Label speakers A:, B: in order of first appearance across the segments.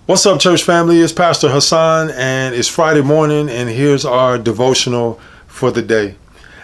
A: What's up, church family? It's Pastor Hassan, and it's Friday morning, and here's our devotional for the day.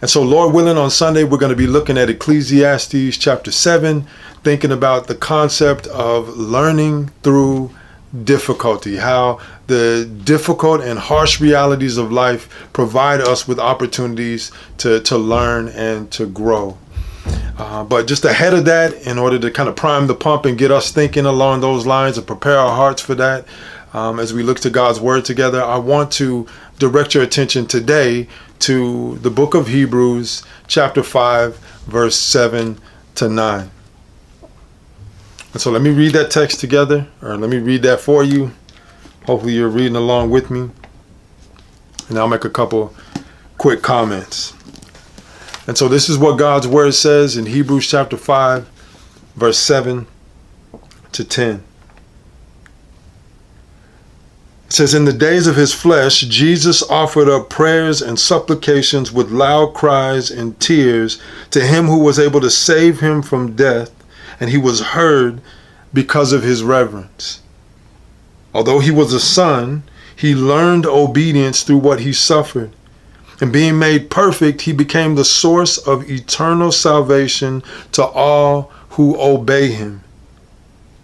A: And so, Lord willing, on Sunday, we're going to be looking at Ecclesiastes chapter 7, thinking about the concept of learning through difficulty, how the difficult and harsh realities of life provide us with opportunities to learn and to grow. But just ahead of that, in order to kind of prime the pump and get us thinking along those lines and prepare our hearts for that, as we look to God's word together, I want to direct your attention today to the book of Hebrews, chapter 5, verse 7 to 9. And so let me read that text together, or let me read that for you. Hopefully you're reading along with me. And I'll make a couple quick comments. And so this is what God's word says in Hebrews chapter 5, verse 7 to 10. It says, "In the days of his flesh, Jesus offered up prayers and supplications with loud cries and tears to him who was able to save him from death, and he was heard because of his reverence. Although he was a son, he learned obedience through what he suffered. And being made perfect, he became the source of eternal salvation to all who obey him,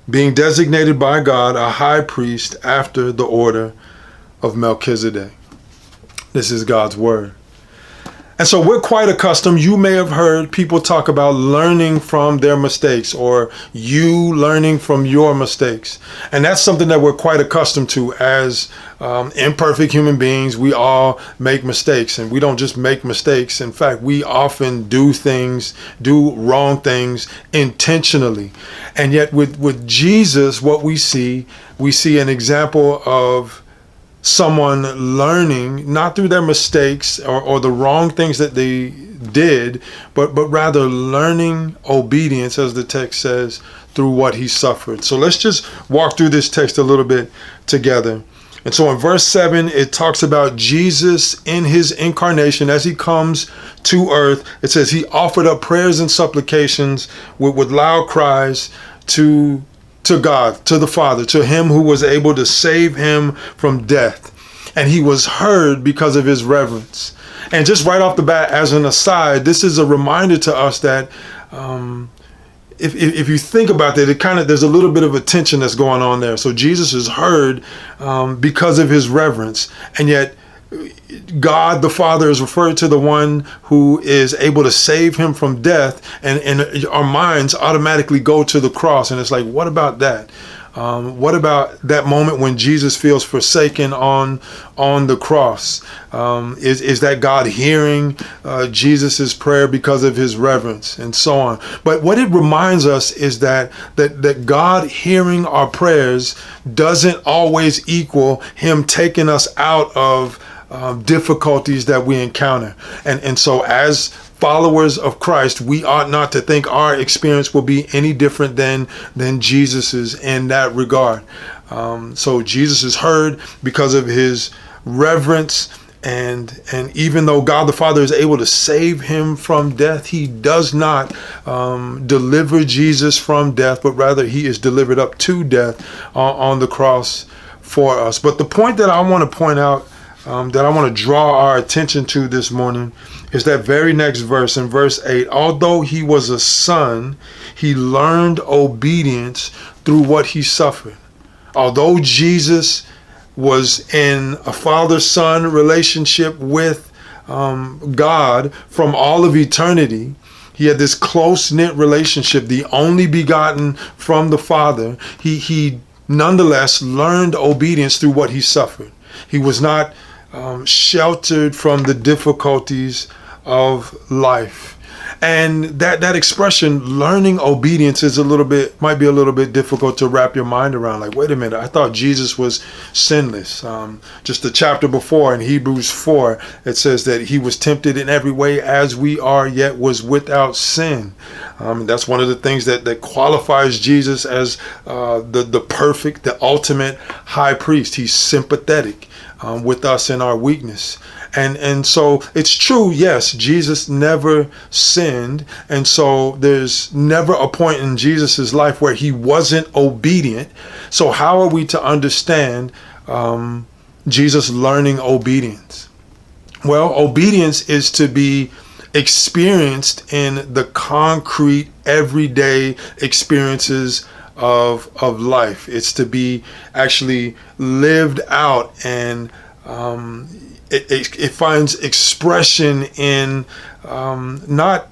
A: being designated by God a high priest after the order of Melchizedek." This is God's word. And so we're quite accustomed. You may have heard people talk about learning from their mistakes, or you learning from your mistakes. And that's something that we're quite accustomed to as imperfect human beings. We all make mistakes, and we don't just make mistakes. In fact, we often do wrong things intentionally. And yet with Jesus, what we see an example of someone learning not through their mistakes or the wrong things that they did, but rather learning obedience, as the text says, through what he suffered. So let's just walk through this text a little bit together. And so in verse 7, it talks about Jesus in his incarnation as he comes to earth. It says he offered up prayers and supplications with loud cries to God, to the Father, to him who was able to save him from death. And he was heard because of his reverence. And just right off the bat, as an aside, this is a reminder to us that if you think about that, there's a little bit of a tension that's going on there. So Jesus is heard because of his reverence. And yet God the Father is referred to the one who is able to save him from death, and our minds automatically go to the cross, and it's like, what about that? What about that moment when Jesus feels forsaken on the cross? Is that God hearing Jesus's prayer because of his reverence, and so on? But what it reminds us is that God hearing our prayers doesn't always equal him taking us out of difficulties that we encounter. And so as followers of Christ, we ought not to think our experience will be any different than Jesus's in that regard. So Jesus is heard because of his reverence, and even though God the Father is able to save him from death, he does not deliver Jesus from death, but rather he is delivered up to death on the cross for us. But the point that I want to point out, that I want to draw our attention to this morning, is that very next verse, in verse 8. "Although he was a son, he learned obedience through what he suffered." Although Jesus was in a father-son relationship with God from all of eternity, he had this close-knit relationship, the only begotten from the Father, he nonetheless learned obedience through what he suffered. He was not sheltered from the difficulties of life. And that expression, learning obedience, might be a little bit difficult to wrap your mind around. Like, wait a minute, I thought Jesus was sinless. Just the chapter before in Hebrews 4, it says that he was tempted in every way as we are, yet was without sin. That's one of the things that qualifies Jesus as the perfect, the ultimate high priest. He's sympathetic with us in our weakness. And so it's true, yes, Jesus never sinned. And so there's never a point in Jesus's life where he wasn't obedient. So how are we to understand Jesus learning obedience? Well, obedience is to be experienced in the concrete, everyday experiences of life. It's to be actually lived out, and it finds expression in not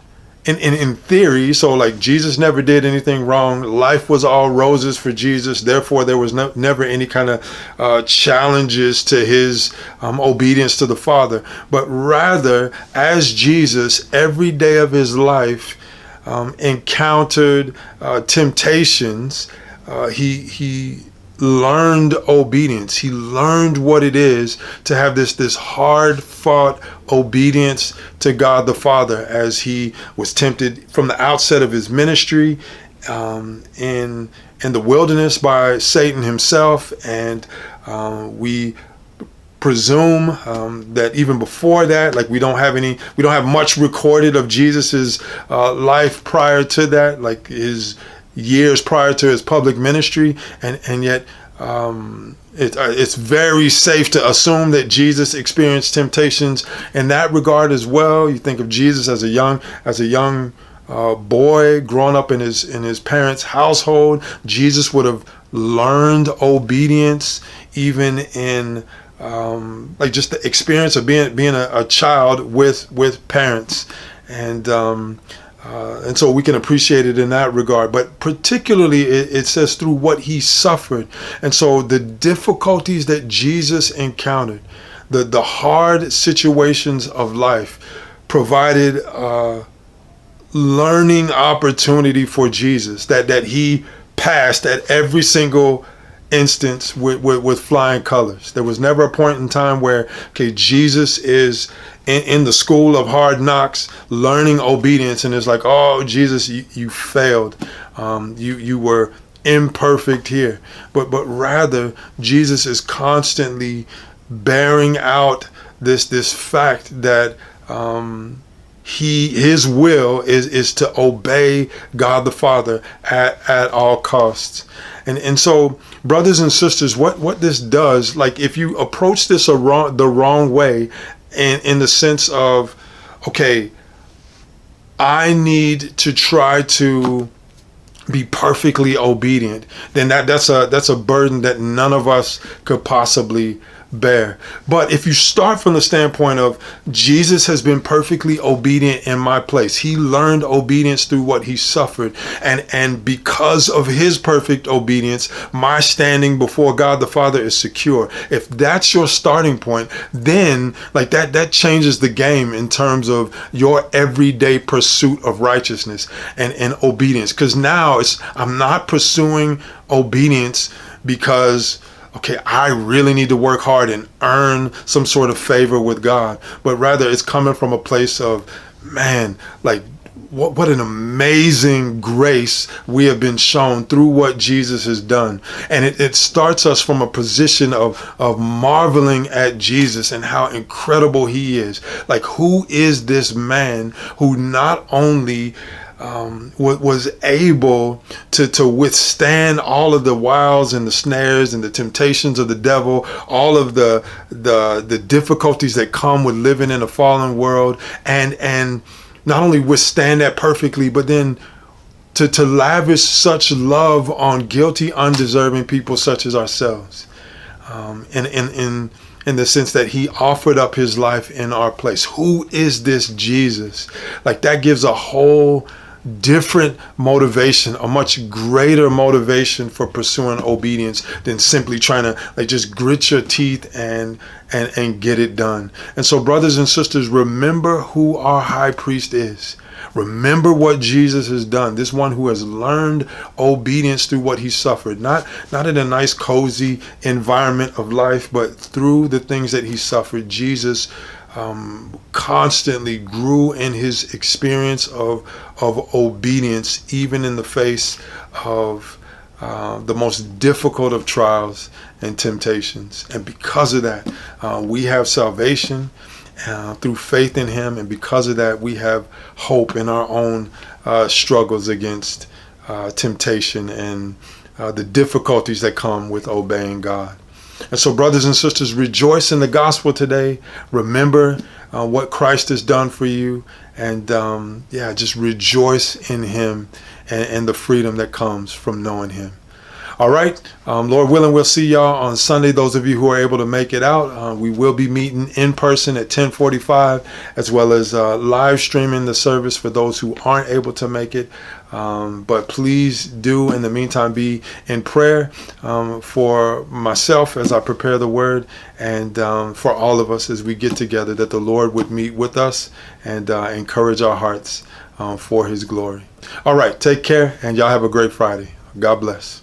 A: in theory. So like Jesus never did anything wrong. Life was all roses for Jesus. Therefore, there was never any kind of challenges to his obedience to the Father. But rather, as Jesus, every day of his life encountered temptations, he learned obedience. He learned what it is to have this hard fought obedience to God the Father, as he was tempted from the outset of his ministry in the wilderness by Satan himself. And we presume that even before that, like we don't have much recorded of Jesus's life prior to that, like his years prior to his public ministry, and yet it's very safe to assume that Jesus experienced temptations in that regard as well. You think of Jesus as a young boy growing up in his parents' household. Jesus would have learned obedience even in like just the experience of being a child with parents, and so we can appreciate it in that regard. But particularly, it says through what he suffered. And so the difficulties that Jesus encountered, the hard situations of life, provided learning opportunity for Jesus that he passed at every single instance with flying colors. There was never a point in time where, okay, Jesus is in the school of hard knocks learning obedience, and it's like, oh, Jesus, you failed. You were imperfect here. But rather, Jesus is constantly bearing out this fact that his will is to obey God the Father at all costs. And so, brothers and sisters, what this does, like if you approach this the wrong way, in the sense of, okay, I need to try to be perfectly obedient, then that's a burden that none of us could possibly bear. But if you start from the standpoint of Jesus has been perfectly obedient in my place, he learned obedience through what he suffered, and because of his perfect obedience, my standing before God the Father is secure. If that's your starting point, then like that changes the game in terms of your everyday pursuit of righteousness and obedience. Because now I'm not pursuing obedience because, okay, I really need to work hard and earn some sort of favor with God, but rather it's coming from a place of, man, like what an amazing grace we have been shown through what Jesus has done. And it starts us from a position of marveling at Jesus and how incredible he is. Like, who is this man who not only was able to withstand all of the wiles and the snares and the temptations of the devil, all of the difficulties that come with living in a fallen world, and not only withstand that perfectly, but then to lavish such love on guilty, undeserving people such as ourselves, in the sense that he offered up his life in our place. Who is this Jesus? Like, that gives a whole different motivation, a much greater motivation for pursuing obedience than simply trying to like just grit your teeth and get it done. And so, brothers and sisters, remember who our high priest is. Remember what Jesus has done. This one who has learned obedience through what he suffered, not in a nice cozy environment of life, but through the things that he suffered. Jesus constantly grew in his experience of obedience, even in the face of the most difficult of trials and temptations. And because of that, we have salvation through faith in him. And because of that, we have hope in our own struggles against temptation and the difficulties that come with obeying God. And so, brothers and sisters, rejoice in the gospel today. Remember what Christ has done for you. And just rejoice in him and the freedom that comes from knowing him. All right. Lord willing, we'll see y'all on Sunday. Those of you who are able to make it out, we will be meeting in person at 10:45, as well as live streaming the service for those who aren't able to make it. But please do, in the meantime, be in prayer for myself as I prepare the word, and for all of us as we get together, that the Lord would meet with us and encourage our hearts for his glory. All right. Take care, and y'all have a great Friday. God bless.